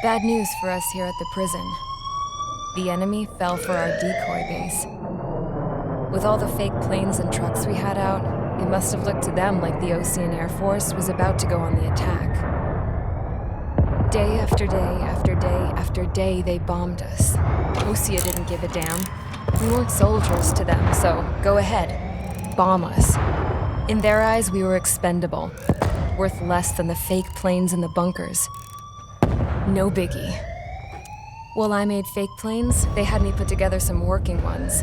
Bad news for us here at the prison. The enemy fell for our decoy base. With all the fake planes and trucks we had out, it must have looked to them like the Ocean Air Force was about to go on the attack. Day after day after day after day, they bombed us. Osea didn't give a damn. We weren't soldiers to them, so go ahead. Bomb us. In their eyes, we were expendable. Worth less than the fake planes in the bunkers. No biggie. While I made fake planes, they had me put together some working ones.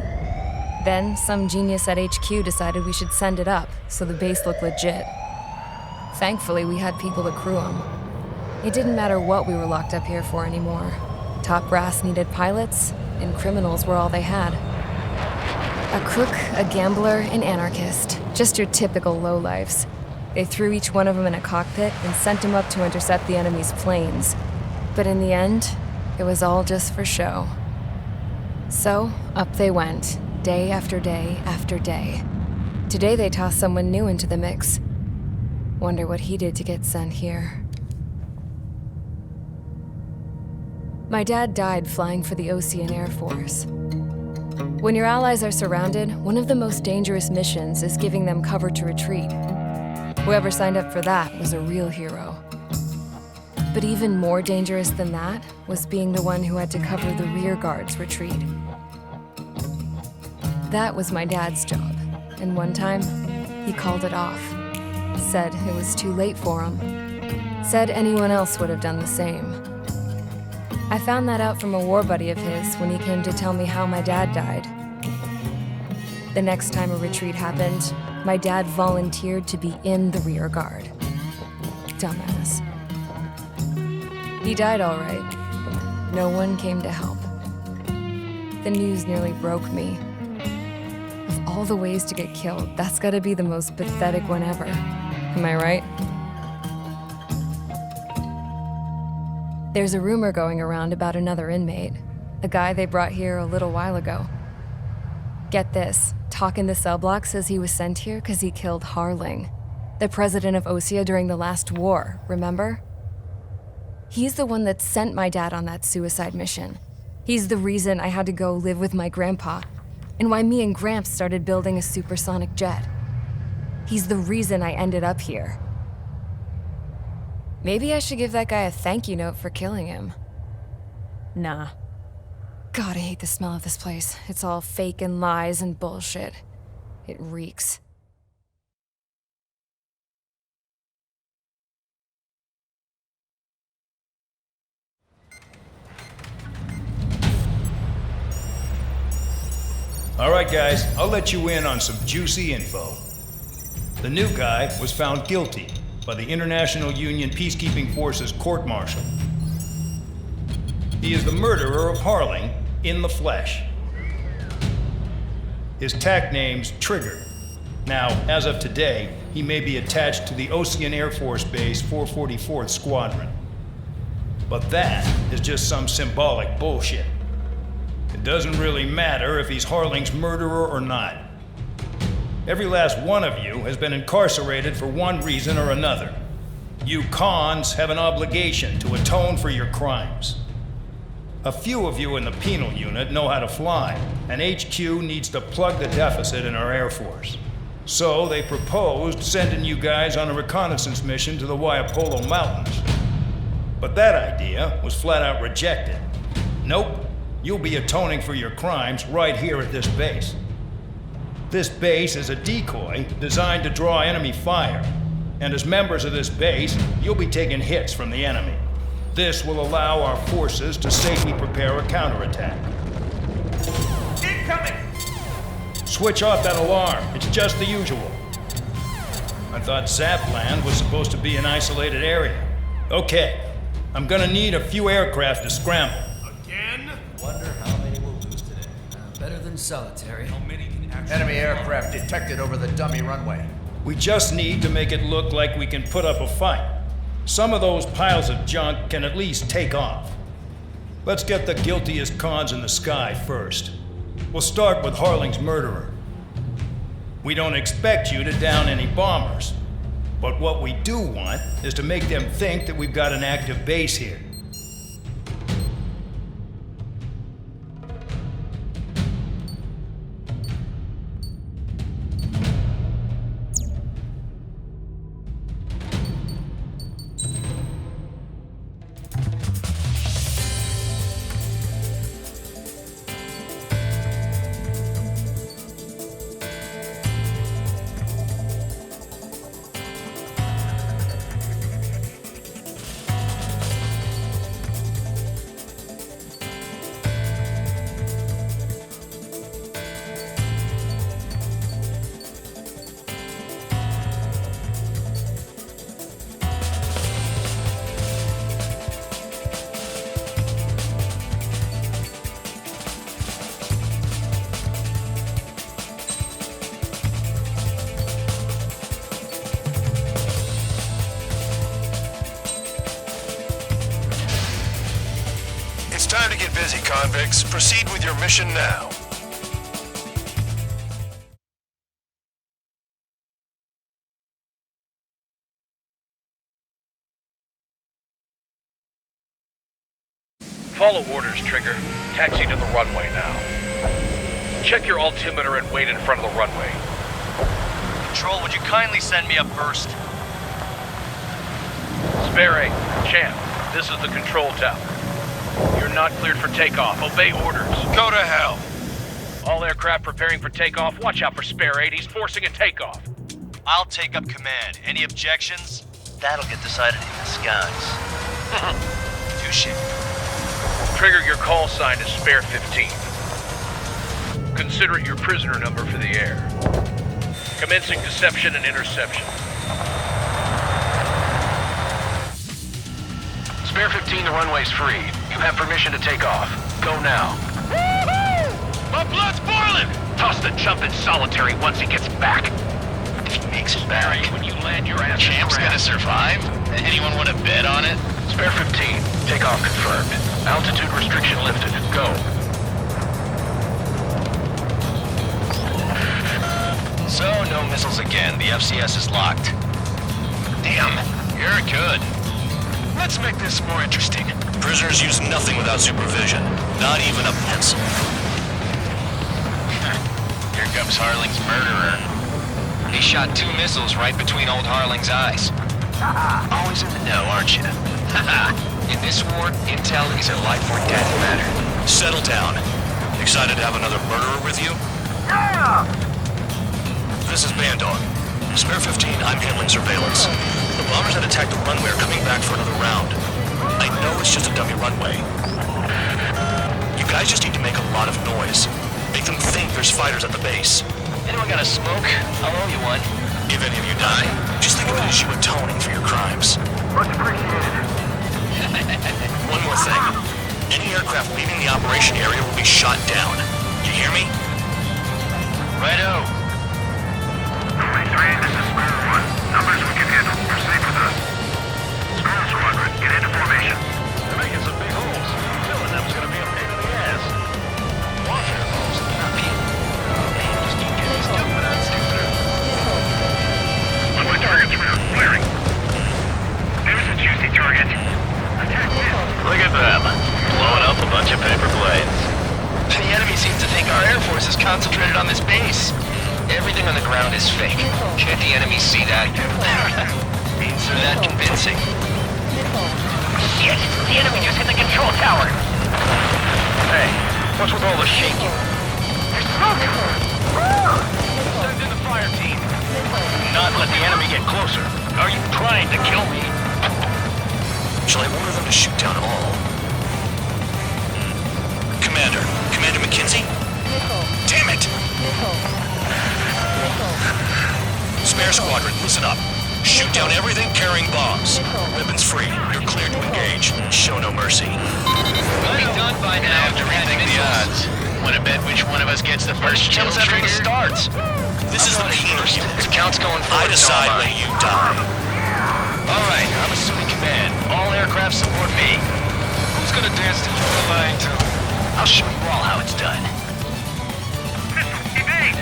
Then, some genius at HQ decided we should send it up, so the base looked legit. Thankfully, we had people to crew them. It didn't matter what we were locked up here for anymore. Top brass needed pilots, and criminals were all they had. A crook, a gambler, an anarchist. Just your typical lowlifes. They threw each one of them in a cockpit and sent them up to intercept the enemy's planes. But in the end, it was all just for show. So, up they went, day after day after day. Today they tossed someone new into the mix. Wonder what he did to get sent here. My dad died flying for the Ocean Air Force. When your allies are surrounded, one of the most dangerous missions is giving them cover to retreat. Whoever signed up for that was a real hero. But even more dangerous than that was being the one who had to cover the rear guard's retreat. That was my dad's job, and one time, he called it off. Said it was too late for him. Said anyone else would have done the same. I found that out from a war buddy of his when he came to tell me how my dad died. The next time a retreat happened, my dad volunteered to be in the rear guard. Dumbass. He died all right. No one came to help. The news nearly broke me. Of all the ways to get killed, that's gotta be the most pathetic one ever. Am I right? There's a rumor going around about another inmate. A guy they brought here a little while ago. Get this, talk in the cell block says he was sent here because he killed Harling, the president of Osea during the last war, remember? He's the one that sent my dad on that suicide mission. He's the reason I had to go live with my grandpa, and why me and Gramps started building a supersonic jet. He's the reason I ended up here. Maybe I should give that guy a thank you note for killing him. Nah. God, I hate the smell of this place. It's all fake and lies and bullshit. It reeks. All right, guys, I'll let you in on some juicy info. The new guy was found guilty by the International Union Peacekeeping Forces court-martial. He is the murderer of Harling in the flesh. His tag name's Trigger. Now, as of today, he may be attached to the Ocean Air Force Base 444th Squadron. But that is just some symbolic bullshit. It doesn't really matter if he's Harling's murderer or not. Every last one of you has been incarcerated for one reason or another. You cons have an obligation to atone for your crimes. A few of you in the penal unit know how to fly, and HQ needs to plug the deficit in our Air Force. So they proposed sending you guys on a reconnaissance mission to the Waiapolo Mountains. But that idea was flat out rejected. Nope, you'll be atoning for your crimes right here at this base. This base is a decoy designed to draw enemy fire, and as members of this base, you'll be taking hits from the enemy. This will allow our forces to safely prepare a counterattack. Incoming! Switch off that alarm. It's just the usual. I thought Zapland was supposed to be an isolated area. Okay, I'm gonna need a few aircraft to scramble. Again? Wonder how many we'll lose today. Better than solitary. How many can actually... Enemy aircraft detected over the dummy runway. We just need to make it look like we can put up a fight. Some of those piles of junk can at least take off. Let's get the guiltiest cons in the sky first. We'll start with Harling's murderer. We don't expect you to down any bombers. But what we do want is to make them think that we've got an active base here. It's time to get busy, convicts. Proceed with your mission now. Follow orders, Trigger. Taxi to the runway now. Check your altimeter and wait in front of the runway. Control, would you kindly send me up first? Spare 8, Champ, this is the control tower. You're not cleared for takeoff. Obey orders. Go to hell. All aircraft preparing for takeoff. Watch out for Spare 8. He's forcing a takeoff. I'll take up command. Any objections? That'll get decided in the skies. Touche. Trigger, your call sign is Spare 15. Consider it your prisoner number for the air. Commencing deception and interception. Spare 15, the runway's free. You have permission to take off. Go now. Woo-hoo! My blood's boiling! Toss the chump in solitary once he gets back. If he makes it back, When you land your ass Champ's gonna survive? Anyone want to bet on it? Spare 15, takeoff confirmed. Altitude restriction lifted. Go. So, no missiles again. The FCS is locked. Damn, you're good. Let's make this more interesting. Prisoners use nothing without supervision. Not even a pencil. Here comes Harling's murderer. He shot 2 missiles right between old Harling's eyes. Always in the know, aren't you? In this war, intel is a life or death matter. Settle down. Excited to have another murderer with you? Yeah! This is Bandog. Spare 15, I'm handling surveillance. The bombers that attacked the runway are coming back for another round. I know it's just a dummy runway. You guys just need to make a lot of noise. Make them think there's fighters at the base. Anyone got a smoke? I'll owe you one. If any of you die, just think of it as you atoning for your crimes. Much appreciated. One more thing. Any aircraft leaving the operation area will be shot down. You hear me? Righto. 3, this is Square 1. Numbers we can handle. Proceed with us. Square Squadron, get into formation. They're making some big holes. Filling them's gonna be a pain in the ass. Washing holes. Not people. Man, just keep getting stupider and stupider. On my targets, clearing. There's a juicy target. Attack this. Look at them. Blowing up a bunch of paper planes. The enemy seems to think our Air Force is concentrated on this base. Everything on the ground is fake. Can't the enemy see that? Means they're that convincing. Shit! The enemy just hit the control tower! Hey, what's with all the shaking? There's smoke! Send in the fire team. Not let the enemy get closer. Are you trying to kill me? Shall I order them to shoot down all? Commander McKenzie? Damn it! Spare Squadron, listen up. Shoot down everything carrying bombs. Weapons free. You're cleared to engage. Show no mercy. We'll be done by now after rethink the odds. Want to bet which one of us gets the first kill after it starts? This is the Peter unit. The count's going I forward. decide when you die. Alright, I'm assuming command. All aircraft support me. Who's gonna dance to your line to? I'll show you all how it's done. Evade!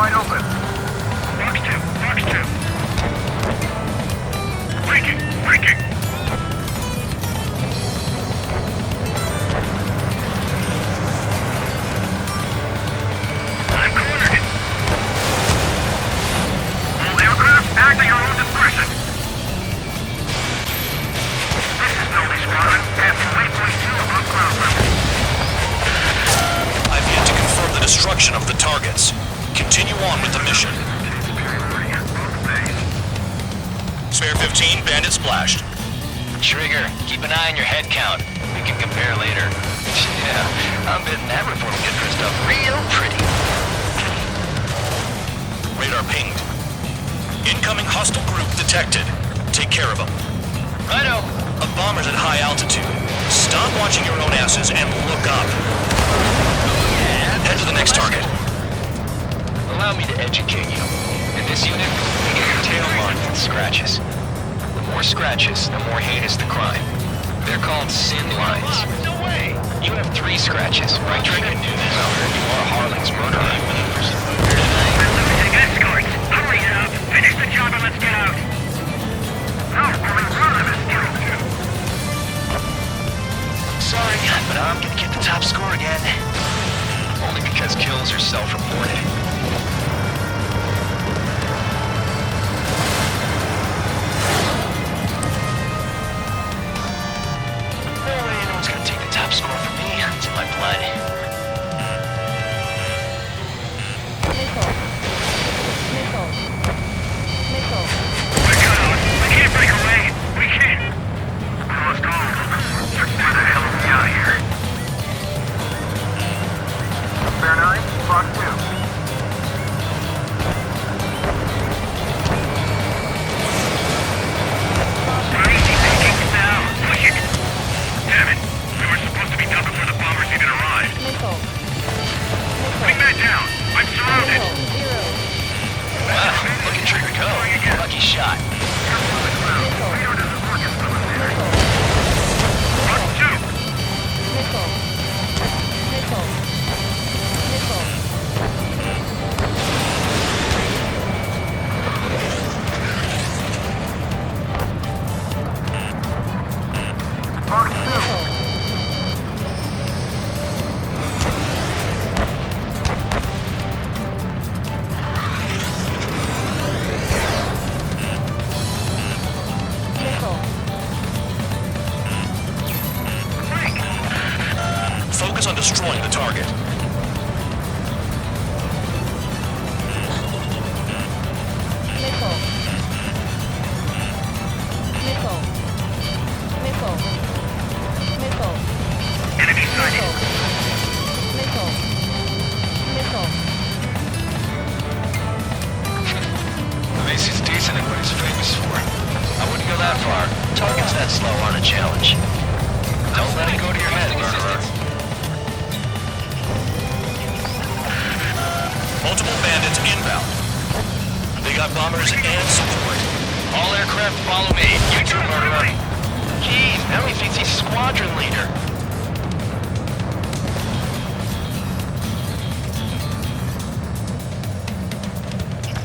wide open. Box 2, Box 2. Breaking, breaking. I'm cornered. All aircraft, act at your own discretion. This is Nomi Squadron, passing waypoint 2 above ground level. I've yet to confirm the destruction of the targets. Continue on with the mission. Spare 15, bandit splashed. Trigger, keep an eye on your head count. We can compare later. Yeah, I'm betting that report will get dressed up real pretty. Radar pinged. Incoming hostile group detected. Take care of them. Righto. A bomber's at high altitude. Stop watching your own asses and look up. Head to the next target. Allow me to educate you. In this unit, we get your tail marked with scratches. The more scratches, the more heinous the crime. They're called sin lines. No way! You have 3 scratches, right, Trigger? I knew this. Well, you are Harling's murderer. Losing escorts. Hurry up. Finish the job and let's get out. No, we're in front of us. Sorry, but I'm gonna get the top score again. Only because kills are self-reported. No way anyone's gonna take the top score from me. It's in my blood. We're cut out. We can't break away. We can't. Lost all. Where the hell are we out of here? Bear 9, Box 2. Easy thinking. Now, push it. Damn it. We were supposed to be done before the bombers even arrived. Wingman down. I'm surrounded. Wow, look at Trigger go. Lucky shot. Radar doesn't work as well as there. Box 2. Box 2. Focus on destroying the target. Enemy sighted. At least he's decent at what he's famous for. I wouldn't go that far. Targets that slow aren't a challenge. Don't let it go to your head, murderer. Multiple bandits inbound. They got bombers and support. All aircraft follow me. You two, murderer. Jeez, now he thinks he's squadron leader.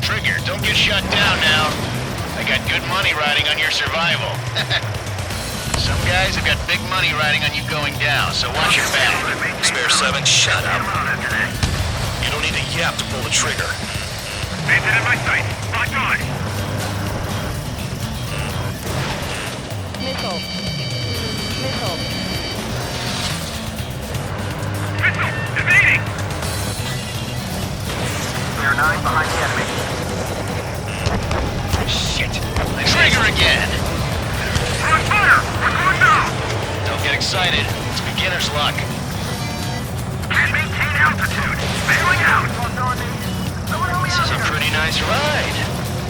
Trigger, don't get shut down now. I got good money riding on your survival. Some guys have got big money riding on you going down, so watch your back. Spare 7, shut up. You don't need a yap to pull the trigger. Bandit in my sight. Locked on. Missile! Evading! Bear 9 behind the enemy. Shit. Trigger again! We're on fire! We're going down! Don't get excited. It's beginner's luck. Can't maintain altitude. Bailing out! This is a pretty nice ride.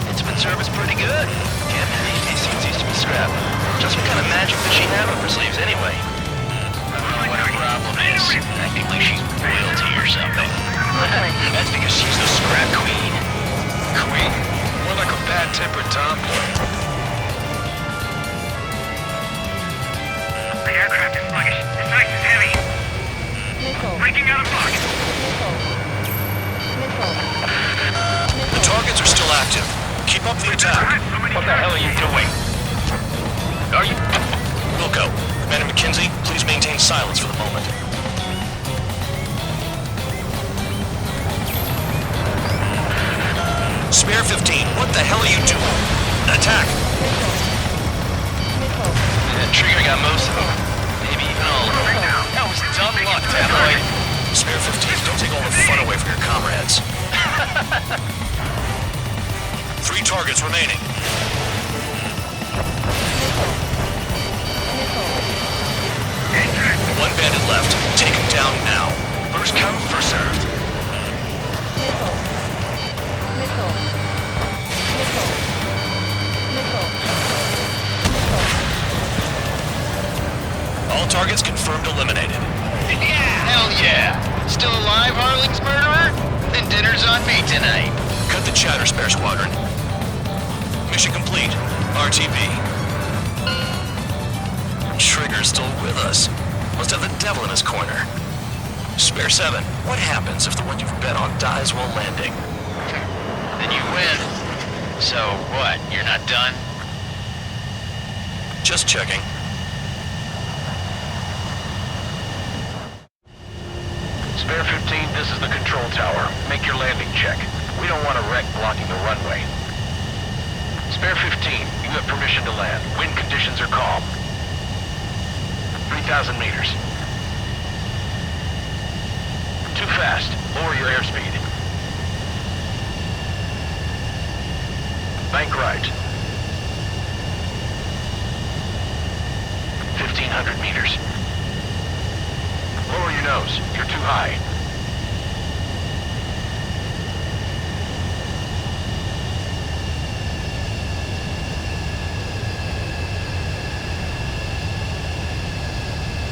Instrument service pretty good. Captain these seems to be scrapped. Just what kind of magic does she have up her sleeves anyway? I don't know what her problem is. Acting like she's royalty or something. That's because she's the scrap queen. Queen? More like a bad-tempered tomboy. The aircraft is sluggish. This ice is heavy. Breaking out of box. active. Keep up the attack. What the hell are you doing? Are you... Wilco, Commander McKenzie, please maintain silence for the moment. Spare 15, what the hell are you doing? Attack! That trigger got most of them. Maybe even all of them. That was dumb luck, tabloid. Spare 15, don't take all the fun away from your comrades. 3 targets remaining. One bandit left. Take him down now. First come, first served. All targets confirmed eliminated. Hell yeah! Still alive, Harling's murderer? Then dinner's on me tonight. Cut the chatter, Spare Squadron. Mission complete. RTB. Trigger's still with us. Must have the devil in his corner. Spare 7, what happens if the one you've bet on dies while landing? Then you win. So what, you're not done? Just checking. Spare 15, this is the control tower. Make your landing check. We don't want a wreck blocking the runway. Spare 15, you have permission to land. Wind conditions are calm. 3,000 meters. Too fast. Lower your airspeed. Bank right. 1,500 meters. Lower your nose. You're too high.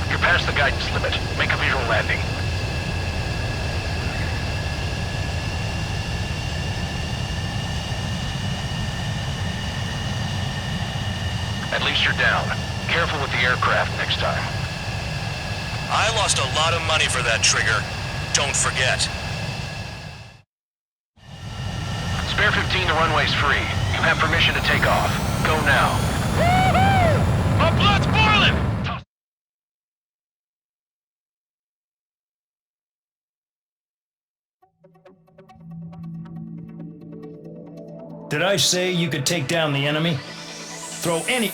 You're past the guidance limit. Make a visual landing. At least you're down. Careful with the aircraft next time. I lost a lot of money for that trigger. Don't forget. Spare 15, the runway's free. You have permission to take off. Go now. My blood's boiling! Did I say you could take down the enemy? Throw any...